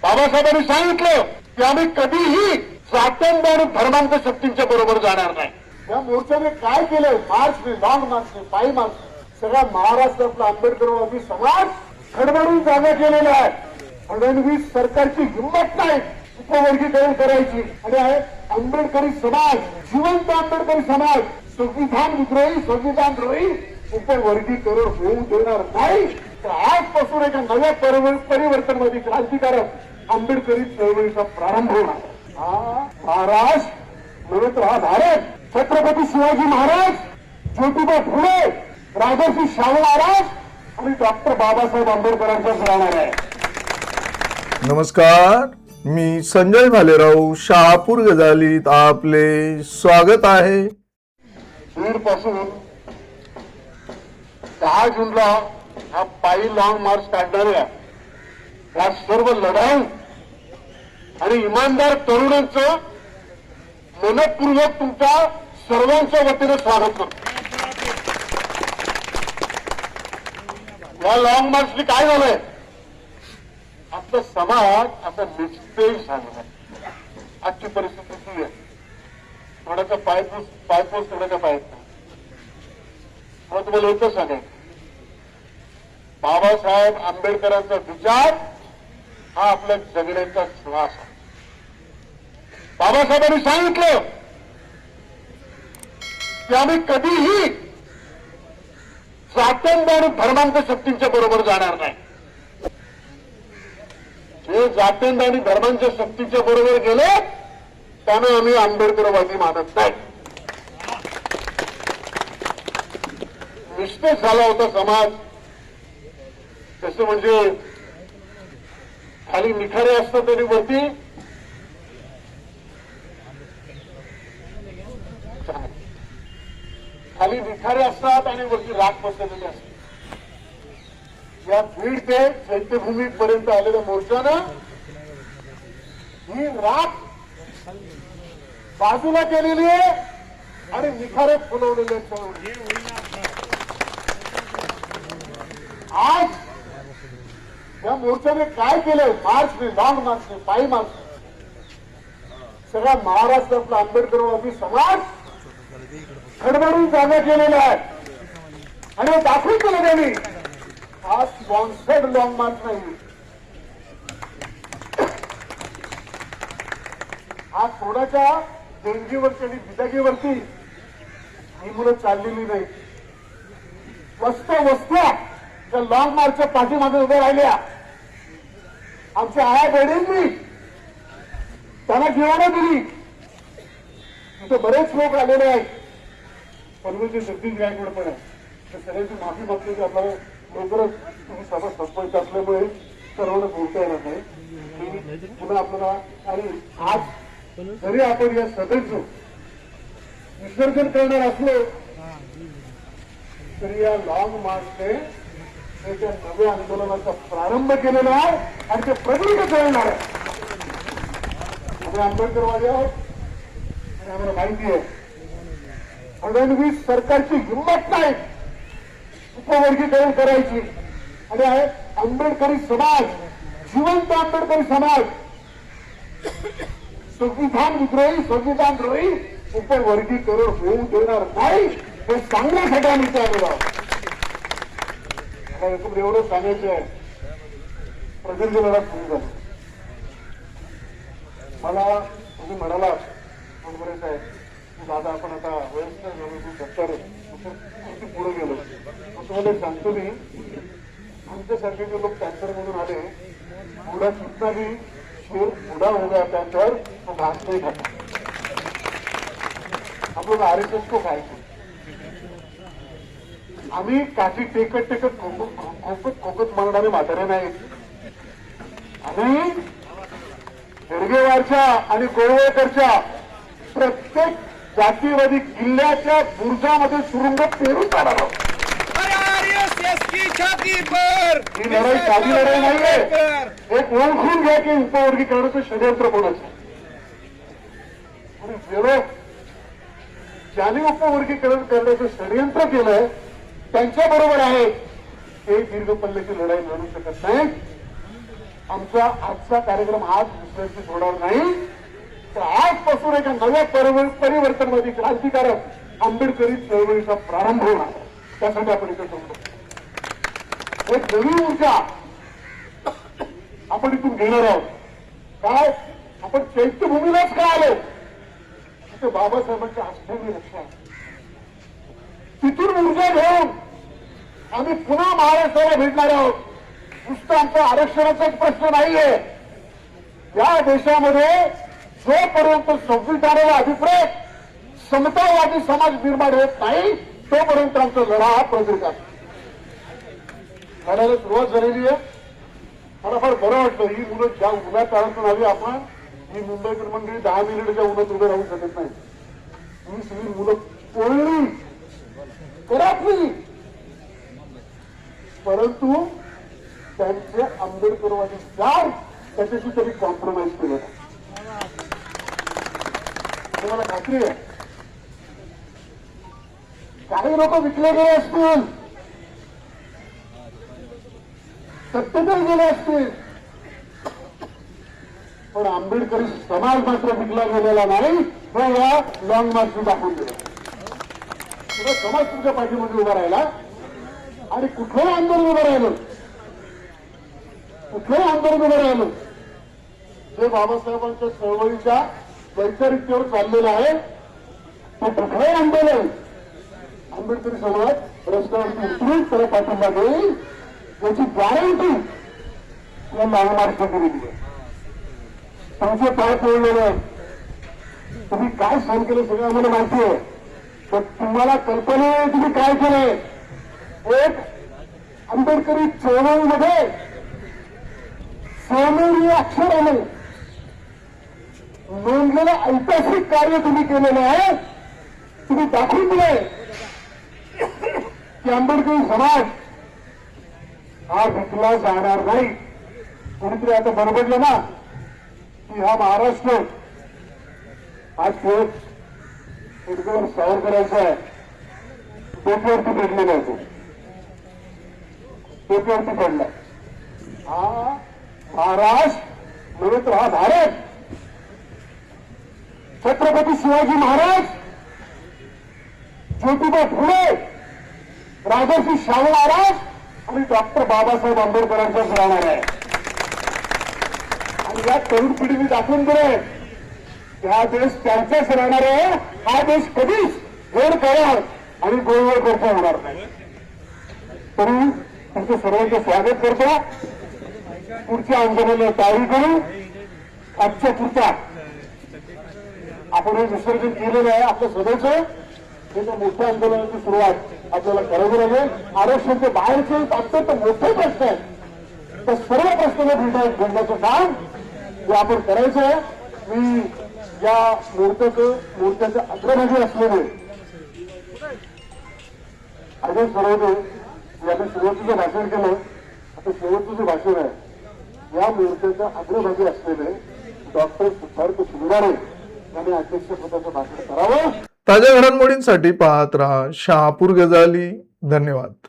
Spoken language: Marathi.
बाबासाहेबांनी सांगितलं की आम्ही कधीही जातींत आणि धर्मांत शक्तींच्या बरोबर जाणार नाही. या मोर्चाने काय केलंय? मार्चने, लॉंग मार्चने, पायी मार्च सगळ्या महाराष्ट्रातला आंबेडकरवादी समाज खडबडून जागा केलेला आहे. फडणवीस सरकारची हिंमत नाही उपवर्गीकरण करायची आणि आंबेडकरी समाज, जिवंत आंबेडकरी समाज संविधान विद्रोही, संविधान द्रोही उपवर्गीकरण होऊ देणार नाही. तर आजपासून एका नव्या परिवर्तनवादी क्रांतिकारक आंबेडकरी चळवळीचा प्रारंभ होणार. हा महाराष्ट्र नव्हे तर हा भारत छत्रपती शिवाजी महाराज, ज्योतिबा फुले, राजर्षी शाहू महाराज आणि डॉक्टर बाबासाहेब आंबेडकरांचाच राहणार आहे. नमस्कार, मी संजय भालेराव, शहापूर गजालीत आपले स्वागत आहे. बीड पासून 10 जूनला हा पायी लॉंग मार्च काढणाऱ्या या सर्व लढाऊ आणि इमानदार तरुणांचं मनपूर्वक तुमच्या सर्वांच्या वतीने स्वागत करतो. या लॉंग मार्चने काय झालंय? आपला समाज आता निस्तेज झालेला आहे. आजची परिस्थिती ती आहे. थोड्याचा पायपोस थोड्याच्या पायात नाही. मला तुम्हाला एकच सांगायचं, बाबासाहेब आंबेडकरांचा विचार हा आपल्या जगण्याचा श्वास आहे. बाबासाहेबांनी सांगितलं की आम्ही कधीही जातींत आणि धर्मांत शक्तींच्या बरोबर जाणार नाही. जे जातींत आणि धर्मांच्या शक्तीच्या बरोबर गेले त्यानं आम्ही आंबेडकरवादी मानत नाही. निस्तेज झाला होता समाज. कसं म्हणजे खाली निखारे असतात तरी वरती खाली निखारे असतात आणि वरती राख पद्धतीने असतात. या बीड ते चैत्यभूमी पर्यंत आलेल्या मोर्चानं ही राख बाजूला केलेली आहे आणि निखारे फुलवलेले आहेत. आज या मोर्चाने काय केलंय? मार्चने, लॉंग मार्चने, पायी मार्च सगळ्या महाराष्ट्रातला आंबेडकरवादी समाज खडबडून जागा केलेला आहे आणि दाखवून केलं त्यांनी. हा स्पॉन्सर्ड लॉंग मार्च नाही. हा थोड्याच्या देणगीवरती आणि बिदागीवरती ही मुलं चाललेली नाही. वस्त्या त्या लॉंग मार्चच्या पाठीमागे उभ्या राहिल्या. आमच्या आया बहिणींनी त्यांना जेवण दिली. तिथे बरेच लोक आलेले आहेत. पनवेलचे जगदीश गायकवाड पण आहे. तर सगळ्यांची माफी मागतो की आपल्याला लवकरच तुम्ही सभा संपवायची असल्यामुळे सर्वांना बोलता येणार नाही. पुन्हा आपल्याला आणि आज जरी आपण या सभेचं विसर्जन करणार असलो तरी या लॉंग मार्चने त्या नव्या आंदोलनाचा प्रारंभ केलेला आहे आणि ते प्रगल्भ करणार आहे. आम्ही आंबेडकरवादी आहोत आणि आम्हाला माहिती आहे फडणवीस सरकारची हिंमत नाही उपवर्गीकरण करायची आणि आंबेडकरी समाज, जिवंत आंबेडकरी समाज संविधान विद्रोही, संविधान द्रोही उपवर्गीकरण होऊ देणार नाही. हे सांगण्यासाठी आम्ही आलेलो आहोत. एवढं सांगायचं आहे. प्रचंड लढा सुरू झाला. मला तुम्ही म्हणाला काँग्रेस आहे की दादा आपण आता वयस्कर पुढे गेलो. असं मला सांगतो मी, आमच्यासारखे जे लोक कॅन्सर मधून आले, बुडा कितना भी शेर बुडा हो गया कॅन्सर तो घास नाही खाता. आपण RSS को खायचं. आम्ही काठी टेकत खोकत मारणारे म्हातारे नाहीत. आम्ही हेडगेवारच्या आणि गोळवळकरच्या प्रत्येक जातीवादी किल्ल्याच्या बुर्जामध्ये सुरुंग पेरून काढणार आहोत. ही लढाई साधी लढाई नाहीये. एक ओळखून घ्या की उपवर्गीकरणाचं षडयंत्र कोणाचं. आणि जे ज्याने उपवर्गीकरण करण्याचं षडयंत्र केलंय त्यांच्या बरोबर आहे. ते दीर्घ पल्ल्याची लढाई लढू शकत नाही. आमचा आजचा कार्यक्रम आज विश्लेषित होणार नाही, तर आजपासून एका नव्या परिवर्तनवादी क्रांतिकारक आंबेडकरी चळवळीचा प्रारंभ होणार. त्यासाठी आपण इथे जमलो. एक नवी ऊर्जा आपण इथून घेणार आहोत. काय आपण चैत्यभूमीलाच का आलो? तिथे बाबासाहेबांच्या आस्थेने लक्ष आहे. तिथून ऊर्जा घेऊन आम्ही पुन्हा महाराष्ट्राला भेटणार आहोत. नुसतं आमचा आरक्षणाचाच प्रश्न नाहीये. या देशामध्ये जोपर्यंत संविधानाला अभिप्रेत समतावादी समाज निर्माण होत नाही, तोपर्यंत आमचा लढा हा प्रदीर्घ आहे. लढायला सुरुवात झालेली आहे. मला फार बरं वाटलं. ही मुलं ज्या उन्हात काळातून आली, आपण ही मुंबईकर मंडळी 10 मिनिटच्या उन्हात उभे राहू शकत नाही. ही सगळी मुलं पळली घरातली, परंतु त्यांचे आंबेडकरवादी विचार त्याच्याशी तरी कॉम्प्रोमाइज केलं. तुम्हाला खात्री आहे काही लोक विकले गेले असतील, सत्तेतच गेले असतील, पण आंबेडकरी समाज मात्र विकला गेलेला नाही. हे या लॉंग मार्च दाखवून दिलं. तुला समाज तुमच्या पाठीमध्ये उभा राहिला आणि कुठलंही आंदोलन उभं राहिलं, कुठलंही आंदोलन उभं राहिलं जे बाबासाहेबांच्या चळवळीच्या वैचारिकतेवर चाललेलं आहे, ते कुठलंही आंदोलन आंबेडकरी समाज रस्त्यावरती उतरून त्याला पाठिंबा देईल याची गॅरंटी या लॉंग मार्चने दिलेली आहे. तुमचे पाय पडलेले आहेत. तुम्ही काय सहन केलं सगळं आम्हाला माहिती आहे, पण तुम्हाला कल्पना आहे तुम्ही काय केलंय. एक आंबेडकरी चळवळीमध्ये सोनेरी अक्षराने नोंदलेलं ऐतिहासिक कार्य तुम्ही केलेलं आहे. तुम्ही दाखवून दिलंय की आंबेडकरी समाज हा विकला जाणार नाही. कोणीतरी आता बरोबरलं ना की हा महाराष्ट्र हा शेत एकदा सावर करायचा आहे. डोक्यावरती पडलेला आहे, तो डोक्यावरती पडला. हा महाराष्ट्र नव्हे तर हा भारत. छत्रपती शिवाजी महाराज, ज्योतिबा फुले, राजर्षी शाहू महाराज आणि डॉक्टर बाबासाहेब आंबेडकरांचाच राहणार आहे. आणि या तरुण पिढीने दाखवून दिले की हा देश त्यांचाच राहणार आहे. हा देश कधीच गोड करार आणि गोळवळ करता होणार नाही. तरी तुमचं सर्वांचं स्वागत करतो. पुढच्या आंदोलनाला तयारी करू. आजच्या पुढचा आपण हे विसर्जन केलेलं आहे आपल्या सभेचं, त्याच्या मोठ्या आंदोलनाची सुरुवात आपल्याला करावी लागेल. आरक्षणाचे बाहेरचे अत्यंत मोठे प्रश्न आहेत, त्या सर्व प्रश्नाला भेटण्याचं काम जे आपण करायचं आहे. मी या मोर्चाच्या अग्रभागी असलेले अजय सरवदे यांनी सुरुवातीचं भाषण केलं. आता शेवटचं जे भाषण आहे या मोर्चाच्या अग्रभागी असलेले डॉक्टर सिद्धार्थ शिवरारे यांनी अध्यक्षपदाचं भाषण करावं. ताज्या घडामोडींसाठी पाहत रहा शहापूर गजाली. धन्यवाद.